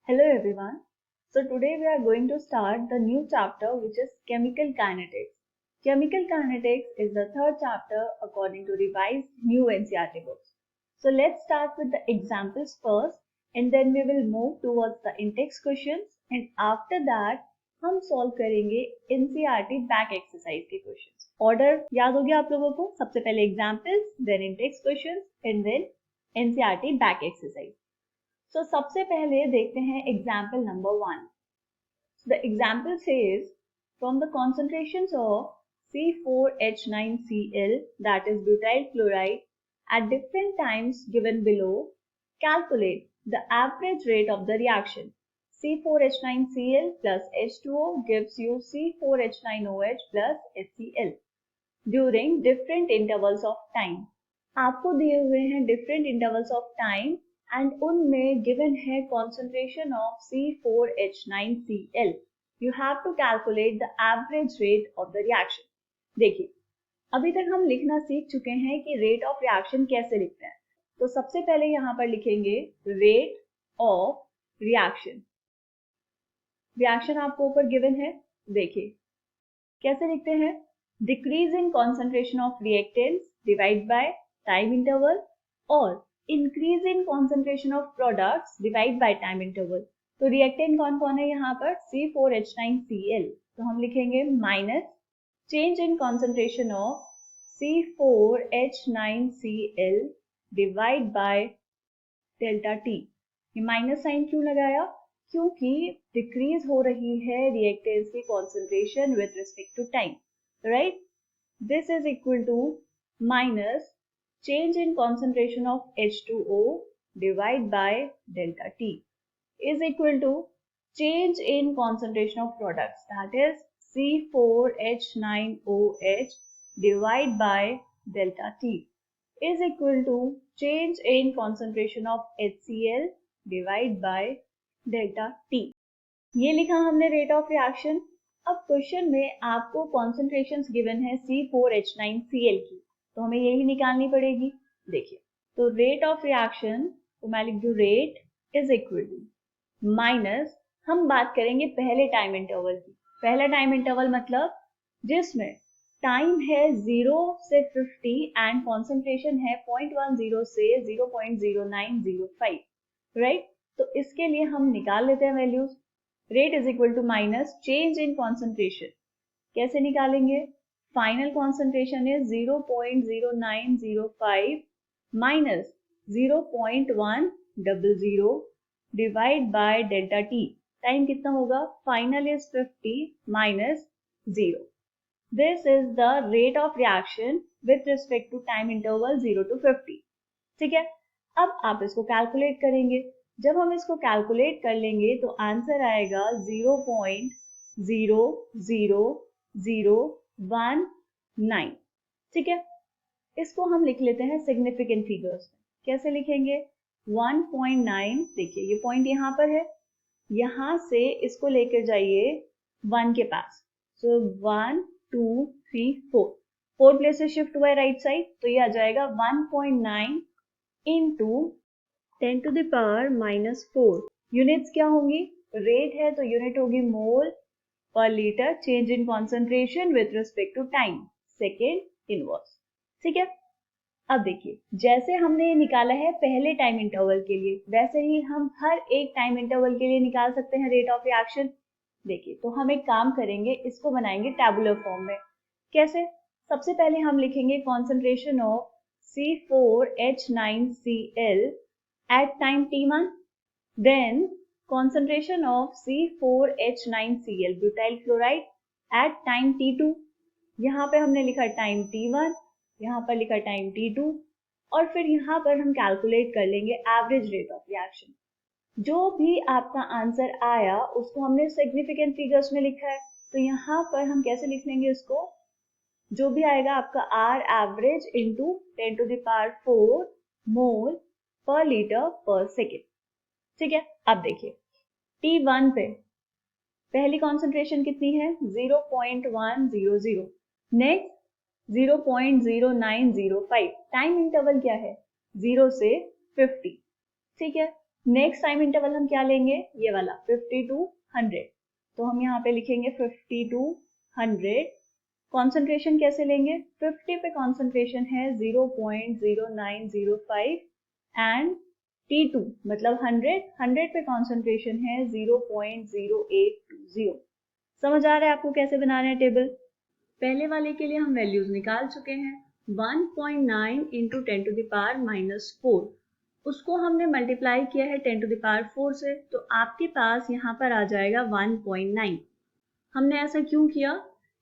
Hello everyone. So today we are going to start the new chapter which is chemical kinetics. Chemical kinetics is the third chapter according to revised new NCERT books. So let's start with the examples first and then we will move towards the in-text questions and after that हम solve करेंगे NCERT back exercise के questions. Order याद हो गया आप लोगों को? सबसे पहले examples, then in-text questions and then NCERT back exercise. So सबसे पहले देखते हैं example number 1. The example says from the concentrations of C4H9Cl that is butyl chloride at different times given below, calculate the average rate of the reaction. C4H9Cl plus H2O gives you C4H9OH plus HCl during different intervals of time. आपको दिए हुए हैं different intervals of time and उनमें given है concentration of C4H9Cl. You have to calculate the average rate of the reaction. देखिए, अभी तक हम लिखना सीख चुके हैं कि rate of reaction कैसे लिखते हैं. तो सबसे पहले यहाँ पर लिखेंगे rate of reaction. Reaction आपको ऊपर given है, देखिए कैसे लिखते हैं? Decrease in concentration of reactants divided by time interval और increase in concentration of products divide by time interval. तो रिएक्टेंट कौन कौन है यहाँ पर? C4H9Cl. तो हम लिखेंगे minus change in concentration of C4H9Cl divide by delta t. ये माइनस साइन क्यों लगाया? क्योंकि डिक्रीज हो रही है रिएक्टेंट्स की concentration with respect to time, right? This is equal to minus change in concentration of H2O divided by delta T is equal to change in concentration of products, that is C4H9OH divided by delta T is equal to change in concentration of HCl divided by delta T. ये लिखा हमने rate of reaction. अब question में आपको concentrations given है C4H9Cl की, तो हमें यही निकालनी पड़ेगी. देखिए, तो रेट ऑफ रिएक्शन तो मैं लिख दूं rate is equal to minus, हम बात करेंगे पहले टाइम इंटरवल की. पहला टाइम इंटरवल मतलब जिसमें टाइम है 0 से 50 एंड कॉन्सेंट्रेशन है 0.10 से 0.0905, राइट? तो इसके लिए हम निकाल लेते हैं values. Rate is equal to minus change in concentration. कैसे निकालेंगे? Final concentration is 0.0905 minus 0.100 divide by delta t. Time कितना होगा? Final is 50 minus 0. This is the rate of reaction with respect to time interval 0 to 50. ठीक है, अब आप इसको calculate करेंगे. जब हम इसको कैलकुलेट कर लेंगे तो आंसर आएगा 0.00019. ठीक है, इसको हम लिख लेते हैं सिग्निफिकेंट फिगर्स में. कैसे लिखेंगे? 1.9. देखिए ये पॉइंट यहाँ पर है, यहाँ से इसको लेकर जाइए 1 के पास. सो 1 2 3 4 4 प्लेसेस शिफ्ट हुआ है राइट साइड, तो ये आ जाएगा 1.9 into 10 to the power -4. Units क्या होंगी? रेट है तो यूनिट होगी mole per litre change in concentration with respect to time, second inverse. ठीक है, अब देखिए जैसे हमने निकाला है पहले टाइम इंटरवल के लिए, वैसे ही हम हर एक टाइम इंटरवल के लिए निकाल सकते हैं रेट ऑफ रिएक्शन. देखिए, तो हम एक काम करेंगे, इसको बनाएंगे टैबुलर फॉर्म में. कैसे? सबसे पहले हम लिखेंगे concentration of C4H9Cl at time t1, then concentration of C4H9Cl butyl chloride at time t2. यहाँ पे हमने लिखा टाइम t1, यहाँ पर लिखा टाइम t2 और फिर यहाँ पर हम कैलकुलेट कर लेंगे एवरेज रेट ऑफ रिएक्शन. जो भी आपका आंसर आया उसको हमने सिग्निफिकेंट फिगर्स में लिखा है, तो यहाँ पर हम कैसे लिख लेंगे उसको? जो भी आएगा आपका R average into 10 to the power 4 mole per litre पर सेकेंड. ठीक है, अब देखिए T1 पे पहली कॉन्सेंट्रेशन कितनी है? 0.100. नेक्स्ट 0.0905. टाइम इंटरवल क्या है? 0 से 50. ठीक है, नेक्स्ट टाइम इंटरवल हम क्या लेंगे, ये वाला 50 to 100। तो हम यहाँ पे लिखेंगे 50 to 100। कॉन्सेंट्रेशन कैसे लेंगे, 50 पे कॉन्सेंट्रेशन है 0.0905 एंड T2 मतलब 100 पे कॉन्सेंट्रेशन है 0.0820। समझ आ रहा है आपको कैसे बनाना है टेबल। पहले वाले के लिए हम वैल्यूज निकाल चुके हैं। 1.9 इंटू 10 टू द पावर -4, उसको हमने मल्टीप्लाई किया है 10 टू द पावर 4 से, तो आपके पास यहाँ पर आ जाएगा 1.9। हमने ऐसा क्यों किया,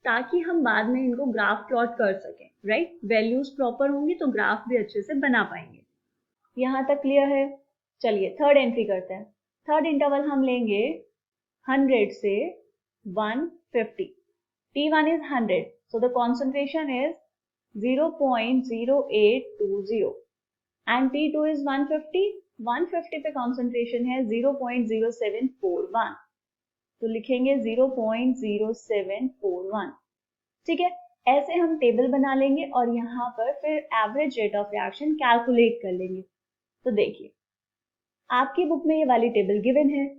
ताकि हम बाद में इनको ग्राफ प्लॉट कर सकें, राइट। वैल्यूज प्रॉपर होंगी तो ग्राफ भी अच्छे से बना पाएंगे। यहाँ तक क्लियर है। चलिए थर्ड एंट्री करते हैं। थर्ड इंटरवल हम लेंगे 100 से 150। T1 is 100, so the concentration is 0.0820 and T2 is 150। 150 पे concentration है 0.0741, तो लिखेंगे 0.0741। ठीक है, ऐसे हम टेबल बना लेंगे और यहाँ पर फिर average rate of reaction calculate कर लेंगे। तो देखिए आपकी बुक में ये वाली टेबल गिवन है।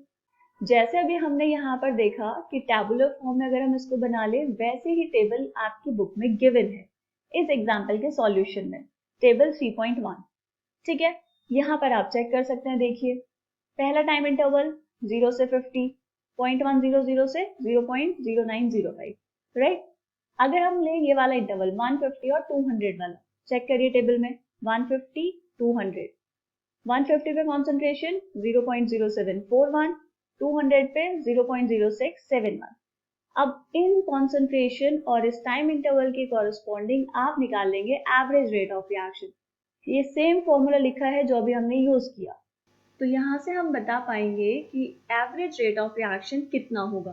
जैसे अभी हमने यहाँ पर देखा कि टैबुलर फॉर्म में अगर हम इसको बना ले, वैसे ही टेबल आपकी बुक में गिवन है इस एग्जाम्पल के सॉल्यूशन में, टेबल 3.1। ठीक है, यहाँ पर आप चेक कर सकते हैं। देखिए पहला टाइम इंटरवल 0 से 50, 0.100 से 0.0905, राइट। अगर हम ले ये वाला इंटरवल 150 और 200 वाला, चेक करिए टेबल में 150 200। 150 पे कॉन्सेंट्रेशन 0.0741, 200 पे 0.0671। अब इन कॉन्सेंट्रेशन और इस टाइम इंटरवल के कॉरेस्पॉन्डिंग आप निकाल लेंगे एवरेज रेट ऑफ रिएक्शन। ये सेम फॉर्मूला लिखा है जो अभी हमने यूज किया, तो यहाँ से हम बता पाएंगे कि एवरेज रेट ऑफ रिएक्शन कितना होगा।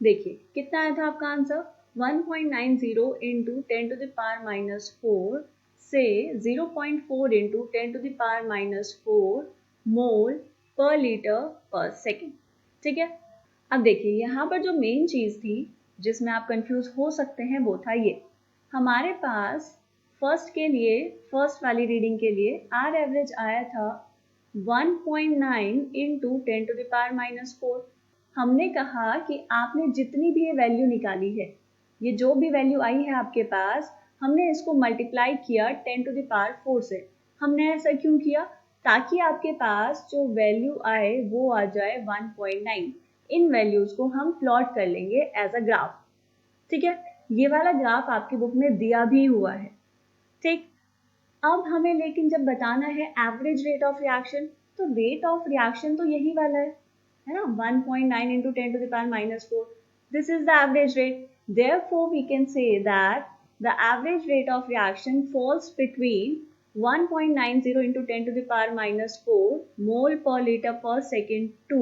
देखिए कितना आया था आपका answer, 1.90 into 10 to the power -4 से 0.4 into 10 to the power -4 mole per litre पर सेकेंड। ठीक है, अब देखिए यहाँ पर जो मेन चीज थी जिसमें आप कंफ्यूज हो सकते हैं वो था ये, हमारे पास फर्स्ट के लिए, फर्स्ट वाली रीडिंग के लिए आर एवरेज आया था 1.9 इंटू 10 टू द पावर -4। हमने कहा कि आपने जितनी भी ये वैल्यू निकाली है, ये जो भी वैल्यू आई है आपके पास, हमने इसको मल्टीप्लाई किया 10 टू द पावर 4 से। हमने ऐसा क्यों किया, ताकि आपके पास जो वैल्यू आए वो आ जाए 1.9। इन वैल्यूज को हम प्लॉट कर लेंगे एज अ ग्राफ। ठीक है, ये वाला ग्राफ आपकी बुक में दिया भी हुआ है। ठीक, अब हमें लेकिन जब बताना है एवरेज रेट ऑफ रिएक्शन, तो रेट ऑफ रिएक्शन तो यही वाला है ना, 1.9 into 10 to the power -4। This is the average rate. Therefore, we can say that the average rate of reaction falls between 1.90 into 10 to the power -4 mole per liter per second to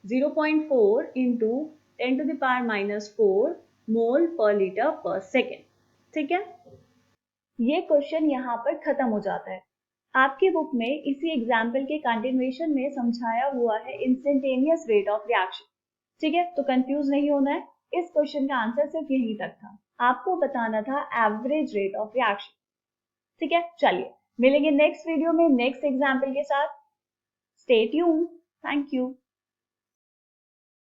0.4 into 10 to the power -4 mole per liter per second। ठीक है, ये question यहाँ पर खत्म हो जाता है। आपकी बुक में इसी एग्जाम्पल के कंटिन्यूएशन में समझाया हुआ है इंस्टेंटेनियस रेट ऑफ रिएक्शन। ठीक है, तो कंफ्यूज नहीं होना है, इस क्वेश्चन का आंसर सिर्फ यहीं तक था, आपको बताना था एवरेज रेट ऑफ रिएक्शन। ठीक है, चलिए मिलेंगे नेक्स्ट वीडियो में नेक्स्ट एग्जाम्पल के साथ। Stay tuned. Thank you.